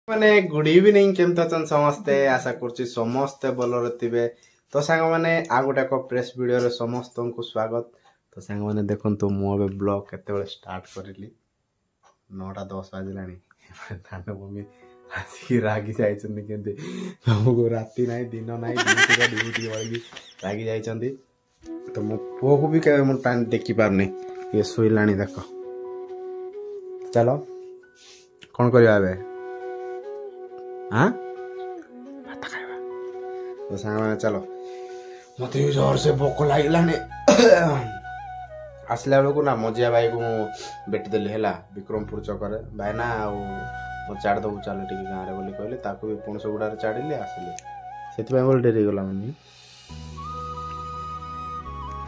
माने good evening केमती अच्छा समस्ते आशा करछि समस्ते भलरे थिबे। तो सांग माने आ गोटे को प्रेस वीडियो रे समस्त को स्वागत। तो सांग माने देखंतु मु अबे ब्लॉग केते बेले स्टार्ट करली 9:10 बाजलानी। थाने मम्मी आसी रागी जाइछन केंते हमको राती नाही दिन नाही ड्यूटी वाली रागी जाइछन। तो मो पो को भी के मो टाइम देखि पारने ये सोइलानी देखो। चलो कौन करिया बे हाँ भात खाइबा। तो सांग माने चलो मते जोर से भोक लागलाने। आसला बेलू ना मजिया भाई को बेटी देली हैला विक्रमपुर चकरे भाई ना मो चाड़ दबु चल टिके गाँ रे बोली कहले ताको भी पुणस गुडा रे चाड़िले आसले सेति बोल डेरी गला मम्मी।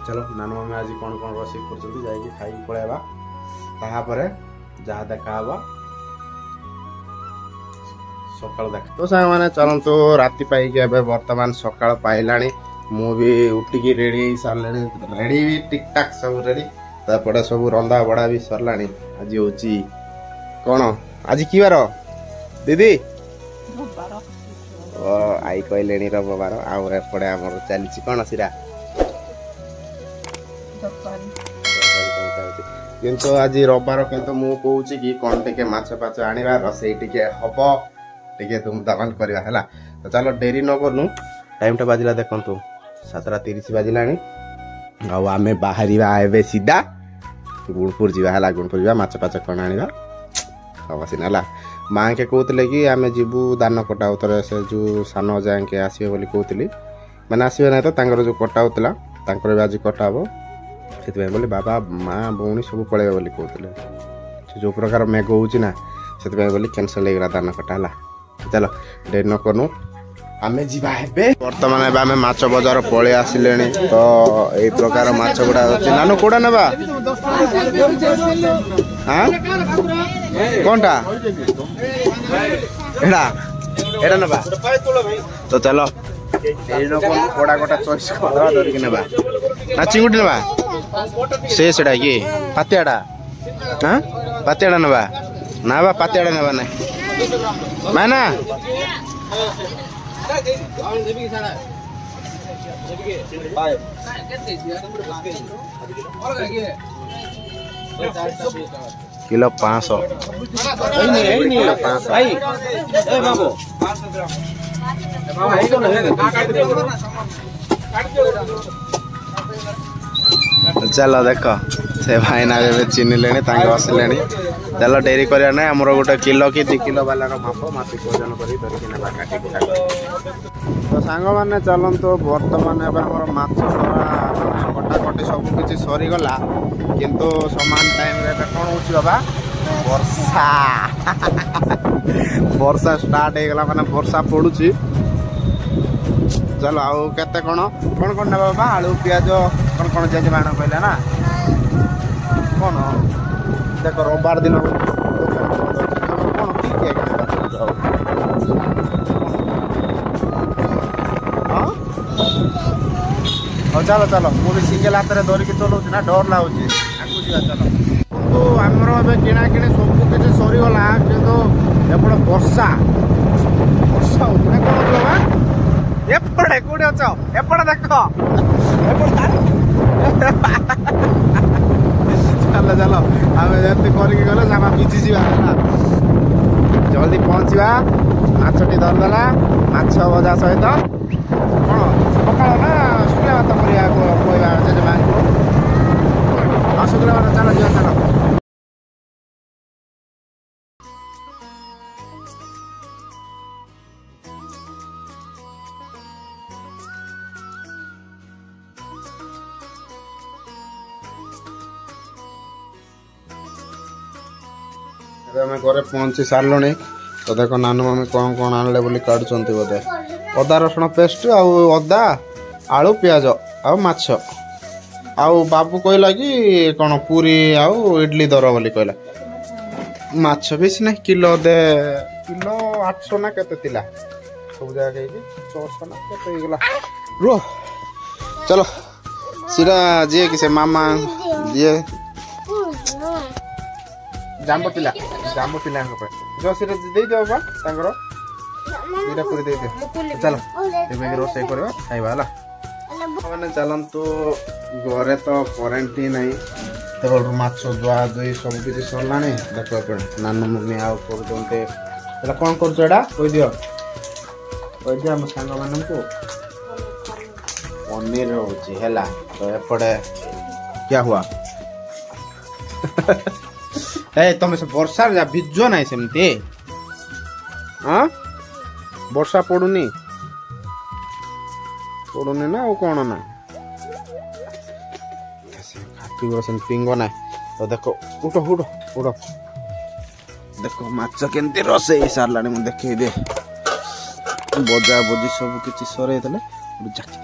चलो नाना मम्मी आज कौन कौन रोषेई करछंती जाई के खाई पळेबा ताहा परे जहा देखा हबा सकाल देख। तो सांग माने चलंतु राति पाई के बे वर्तमान सकाल पाइलानी मु भी उठिकी रेडी सारलानी रेडी भी टिक टाक सब रेडी तापड़े सब रंधा बड़ा भी सरलानी। आज होची कोन आज की बार दीदी ओ आई कहलेनी रविवार आउ एपड़े हमर चलीची कोन सिरा किंतु आज रविवार किंतु मु कहूची कि कोन टिके माछ पाछ आनिबा रसई टिके हबो टिके तुम दामन करवा हैला। तो चलो डेरी न करनु टाइम टा बाजिला देखंतु 7:30 बाजिलानी। आ आमे बाहरिबा एबे सीधा गुणपुर जीवा हैला गुणपुर जीवा माछ पाछ कोन आनिबा हबसिन हैला। मां के कहतले कि आमे जीबू दान कटा उतरे से जो सानो जाय के आसीबे बोली कहतली माने आसीबे नै तो तांगर जो कटा उतला तांकर भी आज कटा हबो सेति बोली बाबा मां बौणी सब पळेबे बोली कहतले जो प्रकार मेघ होउची ना सेति बोली कैंसिल हेगला दान कटा हैला। चलो डेरी न करनु आमे जीवा हेबे वर्तमान एबे आमे माछ बाजार पळे आसिलेनी। तो एई प्रकार माछ गुडा अछि नानो कोडा नेबा हां कोनटा एडा एडा नेबा। तो चलो डेरी न करनु कोडा कोटा चॉइस करवा धरि के नेबा ना चिंगुडी नेबा से सेडा की पातेडा हां पातेडा नेबा ना बा पातेडा नेबा नै माना किलो 500 चलो देख से भाई ना चिन्ह लेनी आसले। चलो डेरी करिया ना हमर गोटे किलो कि 2 किलो वाला माप माटी भोजन करी धरिक नेबा काटी कुटा। तो सांग माने चलंतु वर्तमान एबे हमर माछ कटा कटी सब किछि सरी गला किंतु समान टाइम रे कोन होछि बाबा वर्षा वर्षा स्टार्ट हे गला माने वर्षा पडुछि। चलो आउ केते कोन कोन कोन नेबा बाबा आलू प्याज कोन कोन जेज बाण कहला ना कोन देखो रविवार दिन कोन की चलो चलो मुझे सिंगल हाथ में धरिकी चलाऊँ ना डर लगुच चलो तो आमर ए किणा कि सब किसी सरीगला कितु एपटे वर्षा वर्षा कौन एपटे कौटे अच एपटे देख चलो चलो आम जमी करके गले भिजी जावा जल्दी पहुँचवा माछटी धरदेला माछ भजा सहित कौन पकाल ना शुक्ला भात करिया कहवा जेजेमा हाँ शुक्ला भात चलो जा चलो। आम घरे पहुँची सारे। तो देखो नानू मम्मी कौन कौन आनले बोली काटुंट बोधे अदा रसुण पेस्ट आदा आलू प्याज आ माछ आउ बाबू कहला कि कौन पूरी आउ इडली दर बोली कहला माछ बेसी ना किलो दे किलो 800 ना केते तिला सब जगह कहि 400 ना केते गला रो। चलो सीधा जे कि से मामा ये ଜାମ୍ବ ପିଲା ଜାମ୍ବ ପିଲାଙ୍କ ପାଇଁ ଯ ସେଟା ଦେଇଦେବ ବା ତାଙ୍କର ଏଇଟା ପୁରୀ ଦେଇଦିଅ ଚାଲ ଏବେ ରୋଷେଇ କରିବା ଖାଇବା ହେଲା ମାନେ ଚାଲନ୍ତୁ ଘରେ ତ କରେଣ୍ଟ ହିଁ ନାହିଁ ତେଣୁ ମାଛ ଧୁଆ ଧୁଇ ସବୁ କିଛି ସରିଲାଣି ଦେଖ ଏପଟେ ନାନୁ ମମି ଆଉ କରୁଛନ୍ତି ଏଇଟା କ'ଣ କରୁଛ ଏଇଟା କହିଦିଅ ଆମ ସାଙ୍ଗମାନଙ୍କୁ ପନିର ହଉଛି ହେଲା ତ ଏପଟେ क्या हुआ ए तुम से वर्षा जा भिजो ना सेमती हाँ वर्षा पड़ुनी ना वो कौन ना पिंगो ना तो देखो उठो उठो उठो देखो माछ केमती रोषेई सारा मुझे देखे दे बजा बजी सब किसी सरे जाकी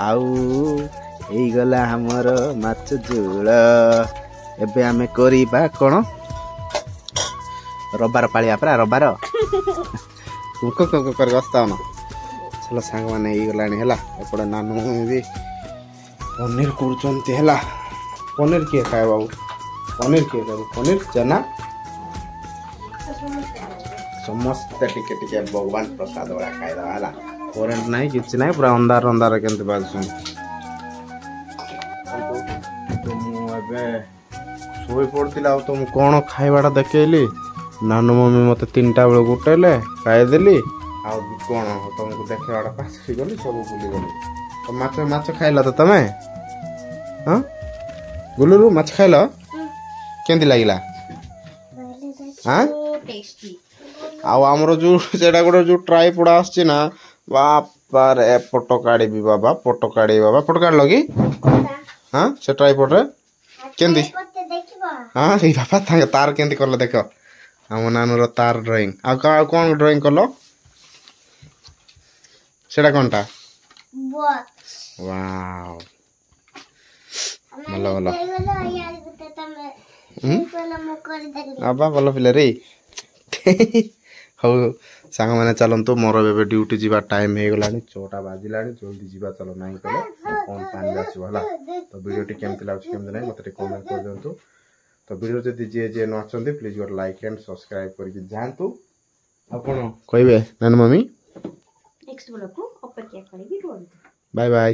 आउ गला हमर माछ झोल एबे आमे करिबा कोन रबार पालिया परा रबार को कर गस्ता न चलो सांग माने गलानी हला एपडे नानू भी पनीर करचंती हला पनीर के खाए बाबू पनीर चना समस्त टिके टिके भगवान प्रसाद वाला खाइदा हला करेंट नहीं किसी नहीं पूरा अंधार अंधार केमती बाजुन शोई पड़ती तुम कौन खाइबाटा देखली नानू मम्मी मत 3टा बेल गुटेले खाईदेली कौन तुमको देखेबाटा पास गली सब भूली गली तो माछ खाइल तो तमें हाँ गुलुरु माछ खाइल केमती लगिला हाँ आमर जो सेटा गोटे जो ट्राइपड आसछि ना बापा रे फोटो काढ़ी बाबा फोटो काढ़ी लगी हाँ से ट्राइपड रे केंदी हाँ ये बापा तार केंदी करलो देखो हम नानूर तार ड्राइंग आ कौन ड्राइंग करलो सेटा कोनटा वाओ भलो भलो आबा भलो पिले रे हौ सांग मैंने चलतु मोर ए ड्यूटी जीवा टाइम हो गला 6टा बाजिला जल्दी जीवा चलो ना कले कौन पानी आसला तो वीडियो केमती लगे केमती ना मत कमेंट कर दिंतु तो वीडियो जब जी न आछंती प्लीज गोटे लाइक एंड सब्सक्राइब करके जातु आपण कहबे नानू मम्मी नेक्स्ट ब्लॉग को अपेक्षा करिबी बाय बाय।